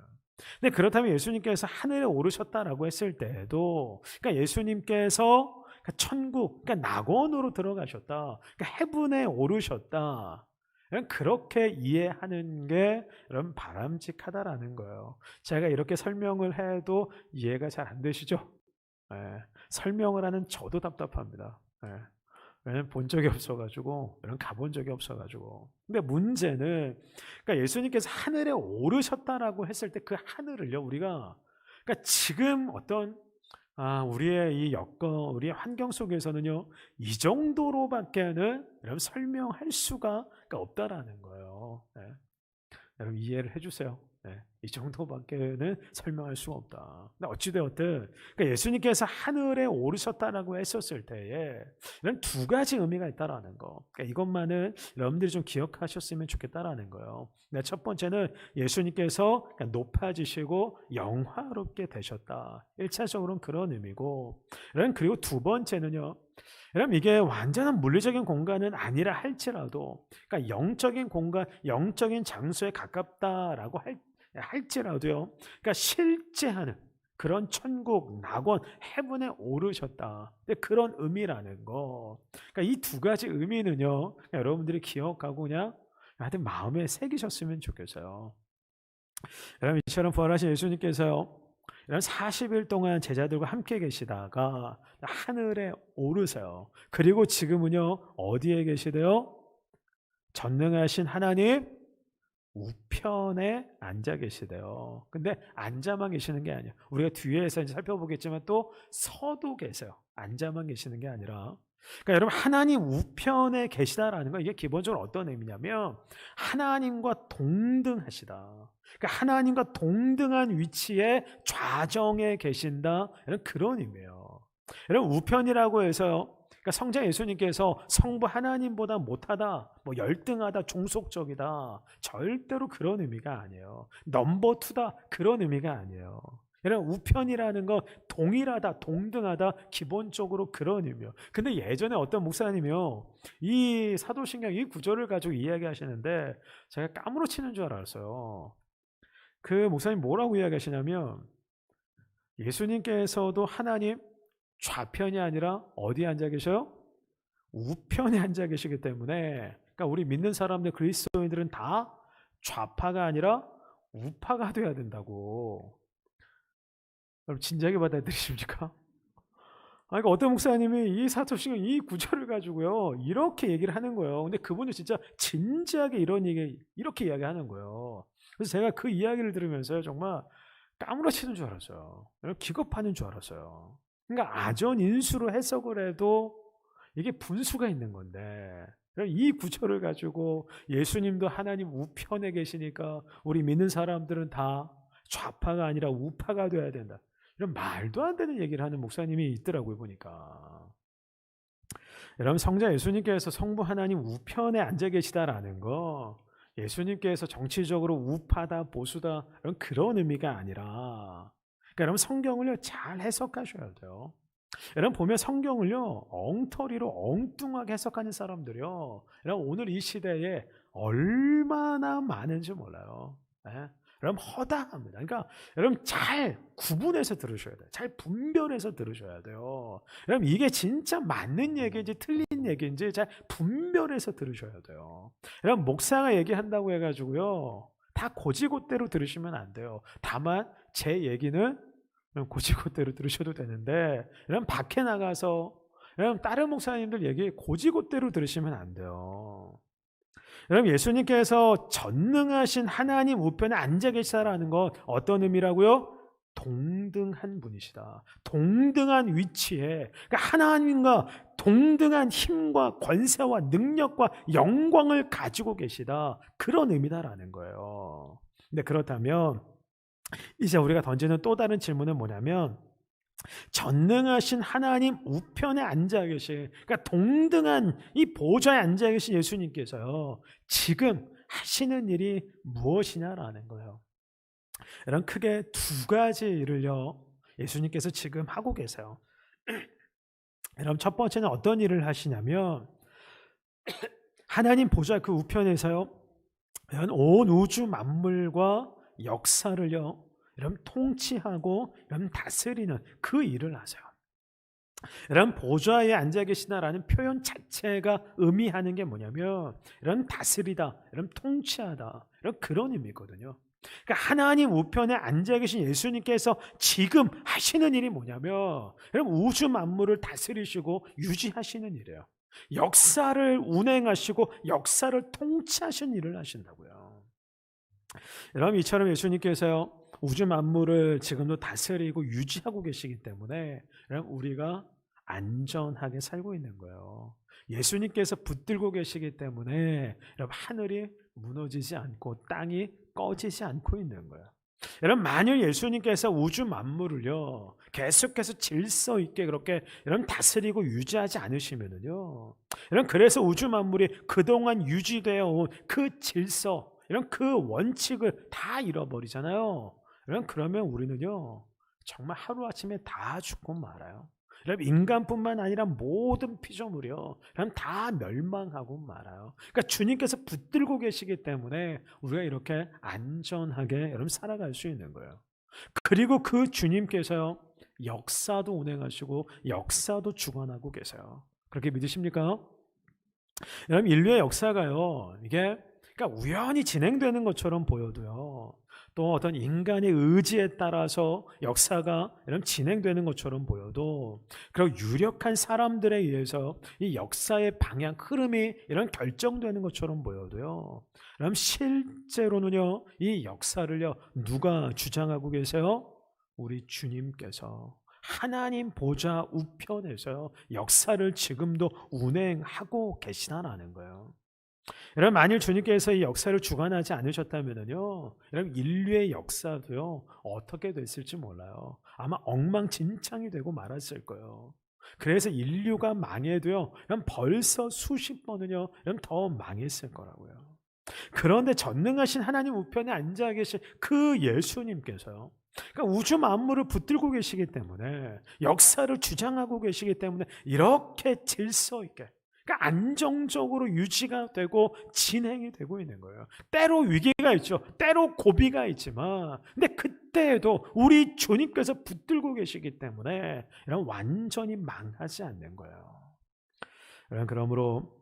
근데 그렇다면 예수님께서 하늘에 오르셨다라고 했을 때에도 그러니까 예수님께서 그러니까 천국, 그러니까 낙원으로 들어가셨다. 그러니까 heaven에 오르셨다. 그렇게 이해하는 게 여러분 바람직하다라는 거예요. 제가 이렇게 설명을 해도 이해가 잘 안 되시죠? 예, 설명을 하는 저도 답답합니다. 예, 왜냐면 본 적이 없어가지고, 이런 가본 적이 없어가지고. 근데 문제는, 그러니까 예수님께서 하늘에 오르셨다라고 했을 때 그 하늘을요, 우리가, 그러니까 지금 어떤, 우리의 이 여건, 우리의 환경 속에서는요, 이 정도로밖에는 여러분 설명할 수가 없다라는 거예요. 예. 여러분 이해를 해주세요. 네, 이 정도밖에는 설명할 수가 없다. 근데 어찌되었든 그러니까 예수님께서 하늘에 오르셨다라고 했었을 때에 이런 두 가지 의미가 있다라는 거. 그러니까 이것만은 여러분들이 좀 기억하셨으면 좋겠다라는 거예요. 첫 번째는 예수님께서 높아지시고 영화롭게 되셨다. 1차적으로는 그런 의미고, 그리고 두 번째는요. 여러분 이게 완전한 물리적인 공간은 아니라 할지라도, 그러니까 영적인 공간, 영적인 장소에 가깝다라고 할지라도요. 그러니까 실제하는 그런 천국, 낙원, 헤븐에 오르셨다. 그런 의미라는 거. 그러니까 이 두 가지 의미는요. 그러니까 여러분들이 기억하고 그냥 하여튼 마음에 새기셨으면 좋겠어요. 여러분 이처럼 부활하신 예수님께서요. 이런 40일 동안 제자들과 함께 계시다가 하늘에 오르세요. 그리고 지금은요 어디에 계시대요? 전능하신 하나님 우편에 앉아 계시대요. 근데 앉아만 계시는 게 아니에요. 우리가 뒤에서 이제 살펴보겠지만 또 서도 계세요. 앉아만 계시는 게 아니라. 그러니까 여러분 하나님 우편에 계시다라는 건 이게 기본적으로 어떤 의미냐면 하나님과 동등하시다. 그러니까 하나님과 동등한 위치에 좌정에 계신다. 이런 그런 의미예요. 여러분 우편이라고 해서요. 그러니까 성자 예수님께서 성부 하나님보다 못하다, 뭐 열등하다, 종속적이다. 절대로 그런 의미가 아니에요. 넘버 투다 그런 의미가 아니에요. 여러분 우편이라는 건 동일하다, 동등하다, 기본적으로 그런 의미예요. 근데 예전에 어떤 목사님이요, 이 사도신경 이 구절을 가지고 이야기하시는데 제가 까무러치는 줄 알았어요. 그 목사님 뭐라고 이야기하시냐면 예수님께서도 하나님 좌편이 아니라 어디에 앉아 계셔요? 우편에 앉아 계시기 때문에, 그러니까 우리 믿는 사람들 그리스도인들은 다 좌파가 아니라 우파가 돼야 된다고. 여러분 진지하게 받아들이십니까? 그러니까 어떤 목사님이 이 사도신경 이 구절을 가지고요 이렇게 얘기를 하는 거예요. 근데 그분이 진짜 진지하게 이렇게 이야기하는 거예요. 그래서 제가 그 이야기를 들으면서요 정말 까무러치는 줄 알았어요. 기겁하는 줄 알았어요. 그러니까 아전인수로 해석을 해도 이게 분수가 있는 건데 이 구절을 가지고 예수님도 하나님 우편에 계시니까 우리 믿는 사람들은 다 좌파가 아니라 우파가 돼야 된다. 이런 말도 안 되는 얘기를 하는 목사님이 있더라고요 보니까. 여러분 성자 예수님께서 성부 하나님 우편에 앉아 계시다라는 거 예수님께서 정치적으로 우파다 보수다 그런 의미가 아니라, 그러니까 여러분 성경을요 잘 해석하셔야 돼요. 여러분 보면 성경을요 엉터리로 엉뚱하게 해석하는 사람들이요 여러분 오늘 이 시대에 얼마나 많은지 몰라요. 네? 여러분 허다합니다. 그러니까 여러분 잘 구분해서 들으셔야 돼요. 잘 분별해서 들으셔야 돼요. 여러분 이게 진짜 맞는 얘기인지 틀린 얘기인지 잘 분별해서 들으셔야 돼요. 여러분 목사가 얘기한다고 해가지고요 다 고지고대로 들으시면 안 돼요. 다만 제 얘기는 고지고대로 들으셔도 되는데 여러분 밖에 나가서 여러분 다른 목사님들 얘기 고지고대로 들으시면 안 돼요. 여러분 예수님께서 전능하신 하나님 우편에 앉아 계시다라는 건 어떤 의미라고요? 동등한 분이시다. 동등한 위치에, 그러니까 하나님과 동등한 힘과 권세와 능력과 영광을 가지고 계시다. 그런 의미다라는 거예요. 근데 그렇다면 이제 우리가 던지는 또 다른 질문은 뭐냐면 전능하신 하나님 우편에 앉아 계신, 그러니까 동등한 이 보좌에 앉아 계신 예수님께서요, 지금 하시는 일이 무엇이냐라는 거예요. 이런 크게 두 가지 일을요, 예수님께서 지금 하고 계세요. 여러분, 첫 번째는 어떤 일을 하시냐면, 하나님 보좌 그 우편에서요, 이런 온 우주 만물과 역사를요, 여러분 통치하고 여러분 다스리는 그 일을 하세요. 여러분, 보좌에 앉아 계시다라는 표현 자체가 의미하는 게 뭐냐면, 이런 다스리다, 이런 통치하다, 이런 그런 의미거든요. 그러니까 하나님 우편에 앉아 계신 예수님께서 지금 하시는 일이 뭐냐면, 여러분 우주 만물을 다스리시고 유지하시는 일이에요. 역사를 운행하시고 역사를 통치하시는 일을 하신다고요. 여러분, 이처럼 예수님께서요, 우주 만물을 지금도 다스리고 유지하고 계시기 때문에 여러분, 우리가 안전하게 살고 있는 거예요. 예수님께서 붙들고 계시기 때문에 여러분, 하늘이 무너지지 않고 땅이 꺼지지 않고 있는 거예요. 여러분, 만일 예수님께서 우주 만물을요 계속해서 질서 있게 그렇게 여러분 다스리고 유지하지 않으시면은요, 여러분, 그래서 우주 만물이 그동안 유지되어 온 그 질서, 이런 그 원칙을 다 잃어버리잖아요. 여러분, 그러면 우리는요 정말 하루아침에 다 죽고 말아요. 여러분, 인간뿐만 아니라 모든 피조물이요 여러분 다 멸망하고 말아요. 그러니까 주님께서 붙들고 계시기 때문에 우리가 이렇게 안전하게 여러분 살아갈 수 있는 거예요. 그리고 그 주님께서요 역사도 운행하시고 역사도 주관하고 계세요. 그렇게 믿으십니까? 여러분, 인류의 역사가요, 이게 그러니까 우연히 진행되는 것처럼 보여도요, 또 어떤 인간의 의지에 따라서 역사가 이런 진행되는 것처럼 보여도, 그리고 유력한 사람들에 의해서 이 역사의 방향, 흐름이 이런 결정되는 것처럼 보여도요, 그럼 실제로는요, 이 역사를요, 누가 주장하고 계세요? 우리 주님께서 하나님 보좌 우편에서요, 역사를 지금도 운행하고 계시다라는 거예요. 여러분, 만일 주님께서 이 역사를 주관하지 않으셨다면요, 여러분, 인류의 역사도요 어떻게 됐을지 몰라요. 아마 엉망진창이 되고 말았을 거예요. 그래서 인류가 망해도요, 그럼 벌써 수십 번은요, 그럼 더 망했을 거라고요. 그런데 전능하신 하나님 우편에 앉아 계신 그 예수님께서요, 그러니까 우주 만물을 붙들고 계시기 때문에, 역사를 주장하고 계시기 때문에 이렇게 질서 있게, 그러니까 안정적으로 유지가 되고 진행이 되고 있는 거예요. 때로 위기가 있죠. 때로 고비가 있지만, 근데 그때에도 우리 주님께서 붙들고 계시기 때문에 이런 완전히 망하지 않는 거예요. 여러분, 그러므로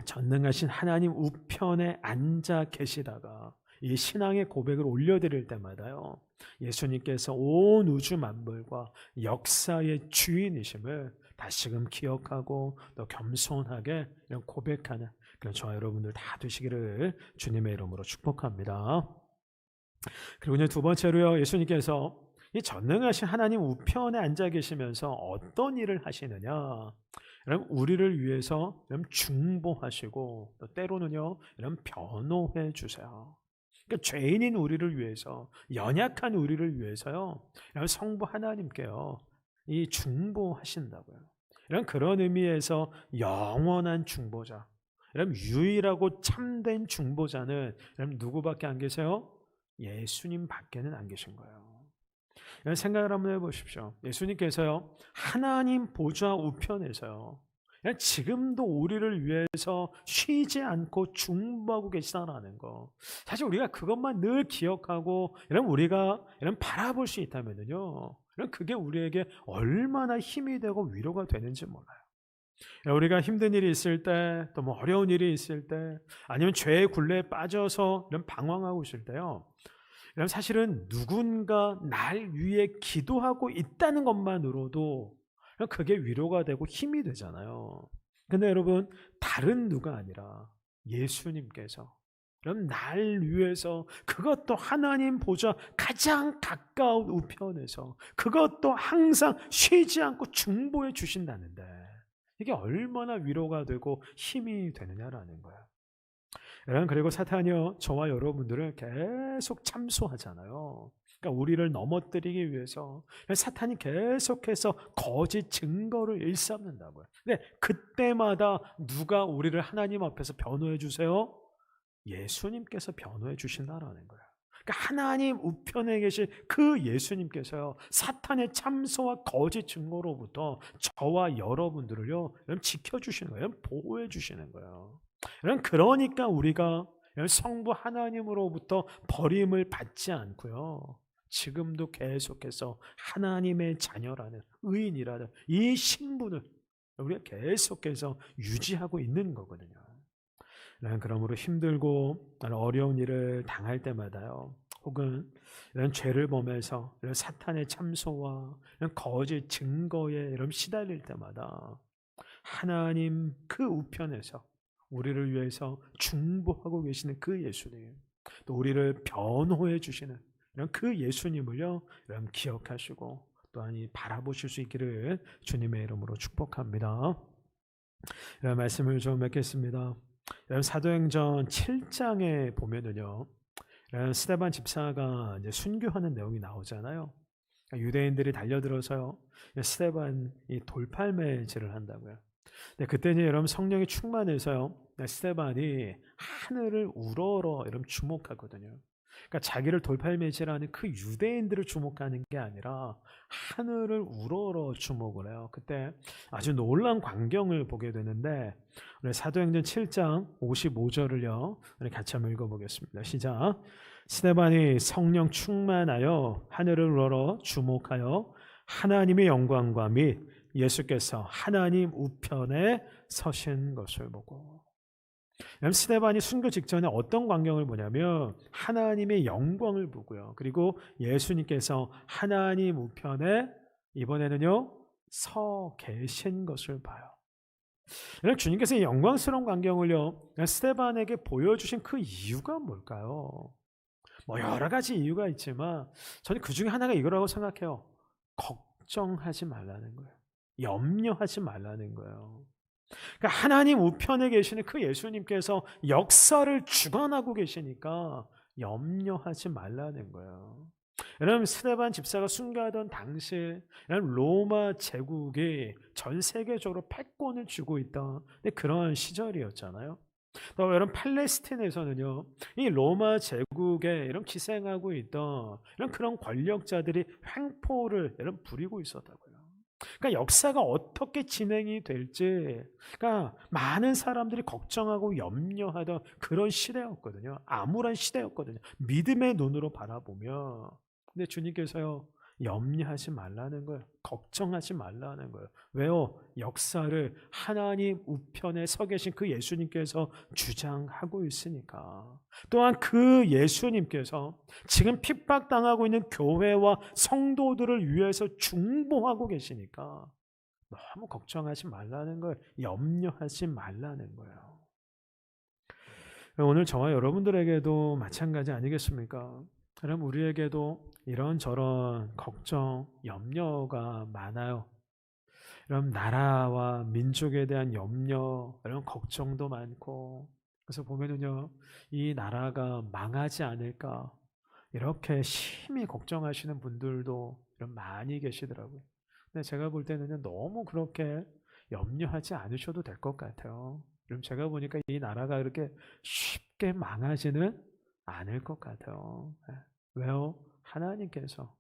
전능하신 하나님 우편에 앉아 계시다가 이 신앙의 고백을 올려드릴 때마다요, 예수님께서 온 우주 만물과 역사의 주인이심을 다시금 기억하고 또 겸손하게 이런 고백하는 그런 저와 여러분들 다 되시기를 주님의 이름으로 축복합니다. 그리고 이제 두 번째로요, 예수님께서 이 전능하신 하나님 우편에 앉아 계시면서 어떤 일을 하시느냐, 여러분, 우리를 위해서 여러분 중보하시고 또 때로는요 여러분 변호해 주세요. 그러니까 죄인인 우리를 위해서, 연약한 우리를 위해서요, 여러분 성부 하나님께요 이 중보하신다고요. 이런 그런 의미에서 영원한 중보자, 여러분 유일하고 참된 중보자는 여러분 누구밖에 안 계세요? 예수님밖에는 안 계신 거예요. 여러분, 생각을 한번 해보십시오. 예수님께서요 하나님 보좌 우편에서요 지금도 우리를 위해서 쉬지 않고 중보하고 계시다라는 거, 사실 우리가 그것만 늘 기억하고 여러분 우리가 여러분 바라볼 수 있다면요, 여러분 그게 우리에게 얼마나 힘이 되고 위로가 되는지 몰라요. 우리가 힘든 일이 있을 때, 또 뭐 어려운 일이 있을 때, 아니면 죄의 굴레에 빠져서 이런 방황하고 있을 때요, 여러분 사실은 누군가 날 위해 기도하고 있다는 것만으로도 그게 위로가 되고 힘이 되잖아요. 근데 여러분, 다른 누가 아니라 예수님께서 그럼 날 위해서, 그것도 하나님 보좌 가장 가까운 우편에서, 그것도 항상 쉬지 않고 중보해 주신다는데 이게 얼마나 위로가 되고 힘이 되느냐라는 거예요. 여러분, 그리고 사탄이요 저와 여러분들을 계속 참소하잖아요. 그러니까 우리를 넘어뜨리기 위해서 사탄이 계속해서 거짓 증거를 일삼는다고요. 근데 그때마다 누가 우리를 하나님 앞에서 변호해 주세요? 예수님께서 변호해 주신다라는 거예요. 그러니까 하나님 우편에 계신 그 예수님께서요, 사탄의 참소와 거짓 증거로부터 저와 여러분들을요, 여러분 지켜주시는 거예요. 여러분 보호해 주시는 거예요. 여러분 그러니까 우리가 성부 하나님으로부터 버림을 받지 않고요, 지금도 계속해서 하나님의 자녀라는, 의인이라는 이 신분을 우리가 계속해서 유지하고 있는 거거든요. 그러므로 힘들고 어려운 일을 당할 때마다요, 혹은 이런 죄를 범해서 이런 사탄의 참소와 이런 거짓 증거에 이런 시달릴 때마다 하나님 그 우편에서 우리를 위해서 중보하고 계시는 그 예수님, 또 우리를 변호해 주시는 이런 그 예수님을요, 여러분 기억하시고 또한 이 바라보실 수 있기를 주님의 이름으로 축복합니다. 이런 말씀을 좀 맺겠습니다. 여러분 사도행전 7장에 보면은요, 스데반 집사가 이제 순교하는 내용이 나오잖아요. 유대인들이 달려들어서요, 스데반이 돌팔매질을 한다고요. 근데 그때 이제 여러분 성령이 충만해서요, 스데반이 하늘을 우러러 여러분 주목하거든요. 그러니까 자기를 돌팔매질하는 그 유대인들을 주목하는 게 아니라 하늘을 우러러 주목을 해요. 그때 아주 놀라운 광경을 보게 되는데, 우리 사도행전 7장 55절을요 우리 같이 한번 읽어보겠습니다. 시작. 스데반이 성령 충만하여 하늘을 우러러 주목하여 하나님의 영광과 및 예수께서 하나님 우편에 서신 것을 보고. 스데반이 순교 직전에 어떤 광경을 보냐면 하나님의 영광을 보고요, 그리고 예수님께서 하나님 우편에 이번에는요 서 계신 것을 봐요. 주님께서 이 영광스러운 광경을요 스데반에게 보여주신 그 이유가 뭘까요? 뭐 여러 가지 이유가 있지만 저는 그 중에 하나가 이거라고 생각해요. 걱정하지 말라는 거예요. 염려하지 말라는 거예요. 그러니까 하나님 우편에 계시는 그 예수님께서 역사를 주관하고 계시니까 염려하지 말라는 거예요. 여러분 스데반 집사가 순교하던 당시 로마 제국이 전 세계적으로 패권을 쥐고 있던 그런 시절이었잖아요. 또 여러분 팔레스틴에서는요, 이 로마 제국에 이런 기생하고 있던 이런 그런 권력자들이 횡포를 여러분 부리고 있었다고요. 그러니까 역사가 어떻게 진행이 될지, 그러니까 많은 사람들이 걱정하고 염려하던 그런 시대였거든요. 암울한 시대였거든요. 믿음의 눈으로 바라보면. 근데 주님께서요, 염려하지 말라는 거예요. 걱정하지 말라는 거예요. 왜요? 역사를 하나님 우편에 서 계신 그 예수님께서 주장하고 있으니까. 또한 그 예수님께서 지금 핍박당하고 있는 교회와 성도들을 위해서 중보하고 계시니까 너무 걱정하지 말라는 거예요. 염려하지 말라는 거예요. 오늘 저와 여러분들에게도 마찬가지 아니겠습니까? 그럼 우리에게도 이런저런 걱정, 염려가 많아요. 그럼 나라와 민족에 대한 염려, 이런 걱정도 많고, 그래서 보면은요, 이 나라가 망하지 않을까, 이렇게 심히 걱정하시는 분들도 많이 계시더라고요. 근데 제가 볼 때는 너무 그렇게 염려하지 않으셔도 될 것 같아요. 그럼 제가 보니까 이 나라가 그렇게 쉽게 망하지는 않을 것 같아요. 왜요? 하나님께서,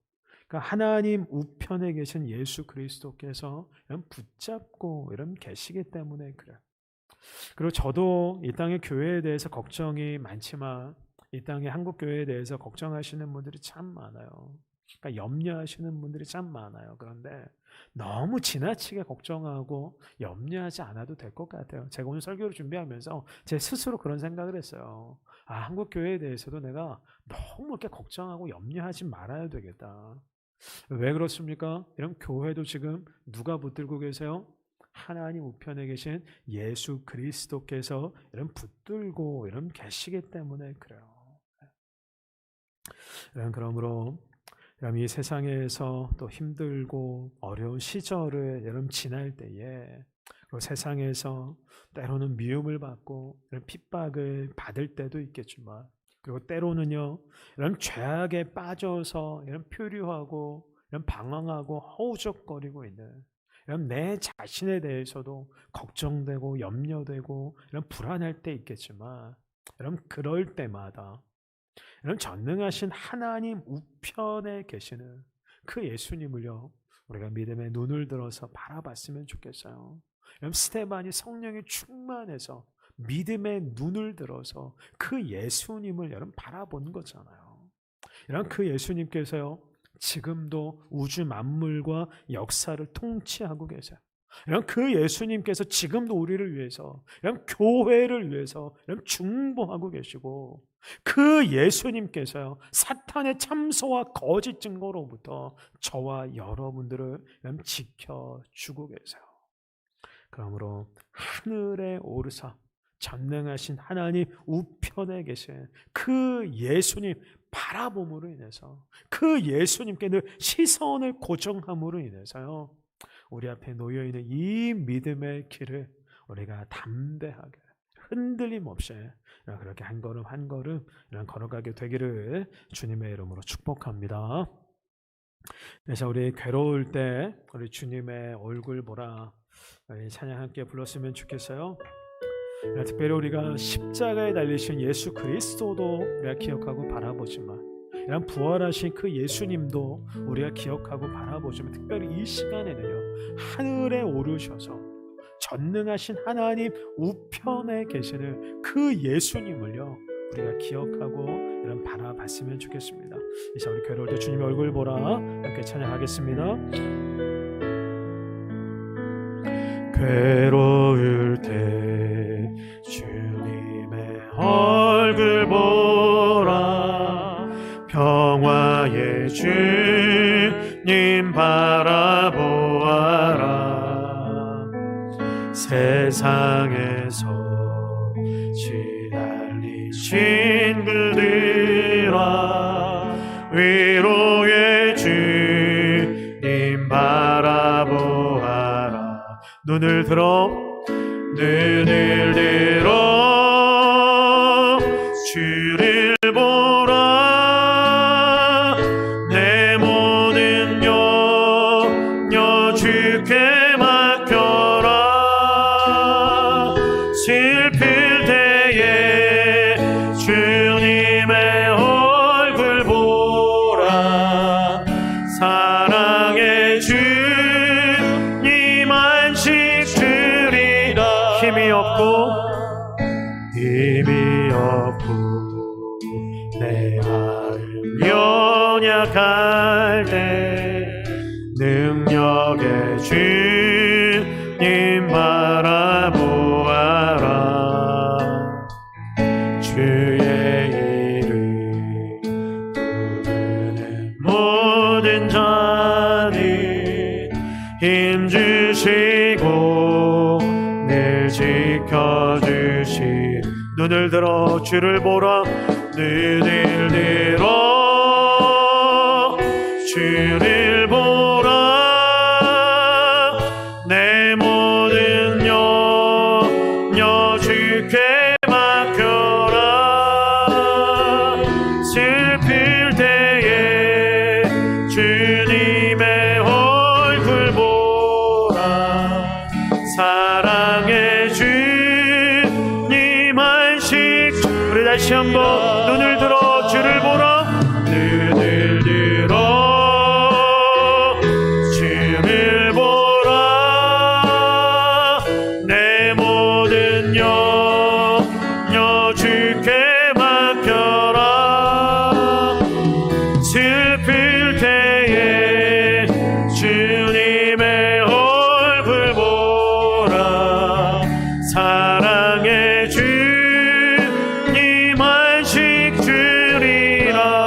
그러니까 하나님 우편에 계신 예수 그리스도께서 이런 붙잡고 이런 계시기 때문에 그래요. 그리고 저도 이 땅의 교회에 대해서 걱정이 많지만 이 땅의 한국 교회에 대해서 걱정하시는 분들이 참 많아요. 그러니까 염려하시는 분들이 참 많아요. 그런데 너무 지나치게 걱정하고 염려하지 않아도 될 것 같아요. 제가 오늘 설교를 준비하면서 제 스스로 그런 생각을 했어요. 한국 교회에 대해서도 내가 너무 이렇게 걱정하고 염려하지 말아야 되겠다. 왜 그렇습니까? 이런 교회도 지금 누가 붙들고 계세요? 하나님 우편에 계신 예수 그리스도께서 이런 붙들고 이런 계시기 때문에 그래요. 그러므로 이 세상에서 또 힘들고 어려운 시절을 여러분 지날 때에, 그리고 세상에서 때로는 미움을 받고 이런 핍박을 받을 때도 있겠지만 그리고 때로는요, 이런 죄악에 빠져서 이런 표류하고 이런 방황하고 허우적거리고 있는 이런 내 자신에 대해서도 걱정되고 염려되고 이런 불안할 때 있겠지만, 여러분 그럴 때마다 여러분 전능하신 하나님 우편에 계시는 그 예수님을요, 우리가 믿음의 눈을 들어서 바라봤으면 좋겠어요. 여러분 스데반이 성령에 충만해서 믿음의 눈을 들어서 그 예수님을 여러분 바라본 거잖아요. 여러분 그 예수님께서요, 지금도 우주 만물과 역사를 통치하고 계세요. 여러분 그 예수님께서 지금도 우리를 위해서, 여러분 교회를 위해서 여러분 중보하고 계시고, 그 예수님께서요 사탄의 참소와 거짓 증거로부터 저와 여러분들을 여러분 지켜주고 계세요. 그러므로 하늘에 오르사 전능하신 하나님 우편에 계신 그 예수님 바라봄으로 인해서, 그 예수님께 늘 시선을 고정함으로 인해서요, 우리 앞에 놓여있는 이 믿음의 길을 우리가 담대하게 흔들림 없이 그렇게 한 걸음 한 걸음 걸어가게 되기를 주님의 이름으로 축복합니다. 그래서 우리 괴로울 때 우리 주님의 얼굴 보라, 우리 찬양 함께 불렀으면 좋겠어요. 특별히 우리가 십자가에 달리신 예수 그리스도도 우리가 기억하고 바라보지만, 이런 부활하신 그 예수님도 우리가 기억하고 바라보지만, 특별히 이 시간에는요, 하늘에 오르셔서 전능하신 하나님 우편에 계시는 그 예수님을요, 우리가 기억하고 이런 바라봤으면 좋겠습니다. 이제 우리 괴로울 때 주님의 얼굴 보라 함께 찬양하겠습니다. 괴로울 때 주님의 얼굴 보라, 평화의 주님 바라보아라. 세상에서 시달리신 그들아, 위로의 주님 바라보아라. 눈을 들어 주를 보라. 내 모든 염려 주께 맡겨라. 슬플 때에 주님의 얼굴 보라. 사랑의 주님 안식 주리라. 힘이 없고 내 마음 연약할 때 능력의 주님 바라보아라. 주의 이름 부르는 모든 자들 힘주시고 늘 지켜주시. 눈을 들어 주를 보라. 눈을 들어 주를 보라. 내 모든 염려 주께 맡겨라. 슬플 때에 주님의 얼굴 보라. 사랑의 주님 안식. 우리 다시 한번 눈을 들어 주를 보라. 눈을 들어 주를 보라. 내 모든 염려 주께 맡겨라. 슬플 때에 주님의 얼굴 보라. 사랑의 주님 안식 주리라.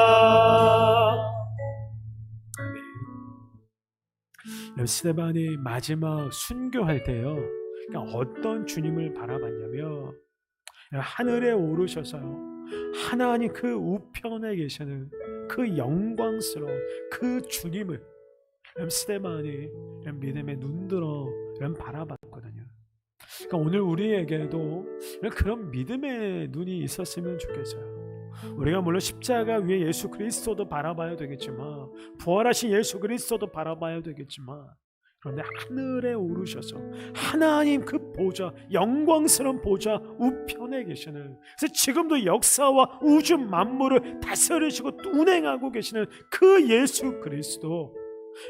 스데반이 마지막 순교할 때요, 그러니까 어떤 주님을 바라봤냐면, 하늘에 오르셔서요, 하나님 그 우편에 계시는 그 영광스러운 그 주님을 스데반이 믿음의 눈들어 바라봤거든요. 그러니까 오늘 우리에게도 그런 믿음의 눈이 있었으면 좋겠어요. 우리가 물론 십자가 위에 예수 그리스도도 바라봐야 되겠지만, 부활하신 예수 그리스도도 바라봐야 되겠지만, 그런데 하늘에 오르셔서 하나님 그 보좌, 영광스러운 보좌 우편에 계시는, 그래서 지금도 역사와 우주 만물을 다스리시고 운행하고 계시는 그 예수 그리스도,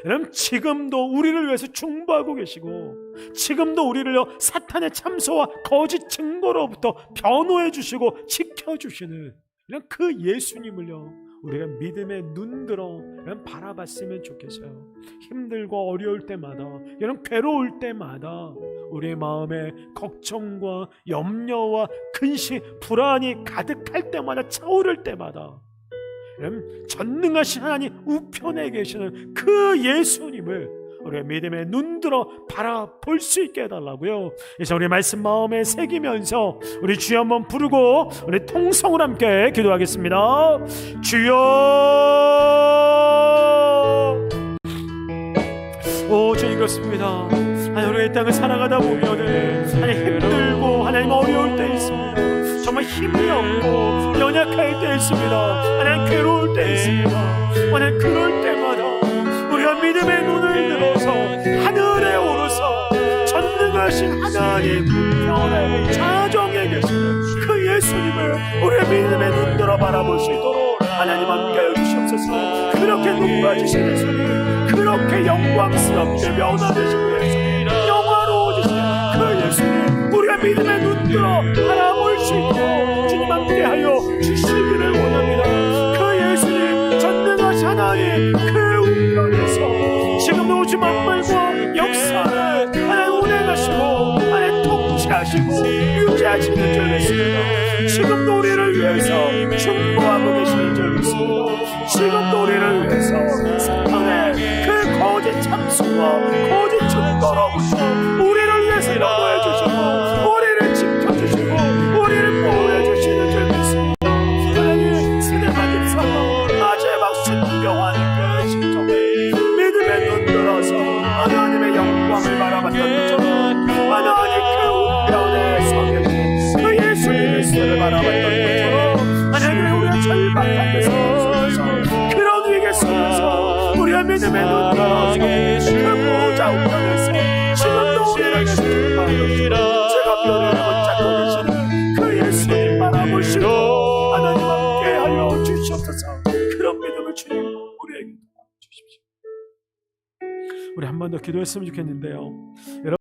여러분 지금도 우리를 위해서 중보하고 계시고, 지금도 우리를 사탄의 참소와 거짓 증거로부터 변호해 주시고 지켜주시는 이런 그 예수님을요, 우리가 믿음의 눈들어 바라봤으면 좋겠어요. 힘들고 어려울 때마다, 이런 괴로울 때마다, 우리의 마음에 걱정과 염려와 근심, 불안이 가득할 때마다, 차오를 때마다 전능하신 하나님 우편에 계시는 그 예수님을 우리가 믿음의 눈들어 바라볼 수 있게 해달라고요. 그래서 우리 말씀 마음에 새기면서 우리 주여 한번 부르고 우리 통성을 함께 기도하겠습니다. 주여, 오 주님 그렇습니다. 하나님 우리가 이 땅을 살아가다 보면은 하나님 힘들고 하나님 어려울 때 있습니다. 정말 힘이 없고 연약할 때 있습니다. 하나님 괴로울 때 있습니다. 하나님 그럴 때마다 우리가 믿음의 눈을 들어서 하늘에 오르서 전능하신 하나님 우편에 좌정에 계시는 그 예수님을 우리의 믿음의 눈 들어 바라볼 수 있도록 하나님 함께하여 주시옵소서. 그렇게 높아지신 예수님, 그렇게 영광스럽게 변화되신 예수님, 영화로워지신 그 예수님, 우리가 믿음의 눈 들어 바라볼 수 있도록 주님 함께하여 주시기를 원합니다. 그 예수님, 전능하신 하나님 그 우편에서 지금도 오지 만물과 역사를 하나님 운행하시고 하나님 통치하시고 유지하시는 줄 믿습니다. 지금도 우리를 위해서 중보하고 계시는 줄 믿습니다. 지금도 우리를 위해서 사탄의 그 거짓 참수와 거짓 증거로부터 우리를 위해서 변호해 주시고 우리를 지켜주시고 우리를 보호해 주시는 줄 믿습니다. 하나님 시대마님 사랑 마지막 순교하는 그 심정에 믿음의 눈 들어서 하나님의 영광을 바라봤던 것처럼 하나님 그 우편에 서 계신 그 예수 그리스도를 바라봤던 것처럼 하나님 우리가 절박한 데서 그런 위기에 서면서 우리가 믿음의 눈 들어서 그 보좌 우편에서 지금도 우리를 바라보시고 제가 뼈를 붙잡고 계시는 그 예수님 바라보시고 하나님 함께 하여 주시옵소서. 그런 믿음을 주님 우리에게 주십시오. 우리 한 번 더 기도했으면 좋겠는데요. 여러분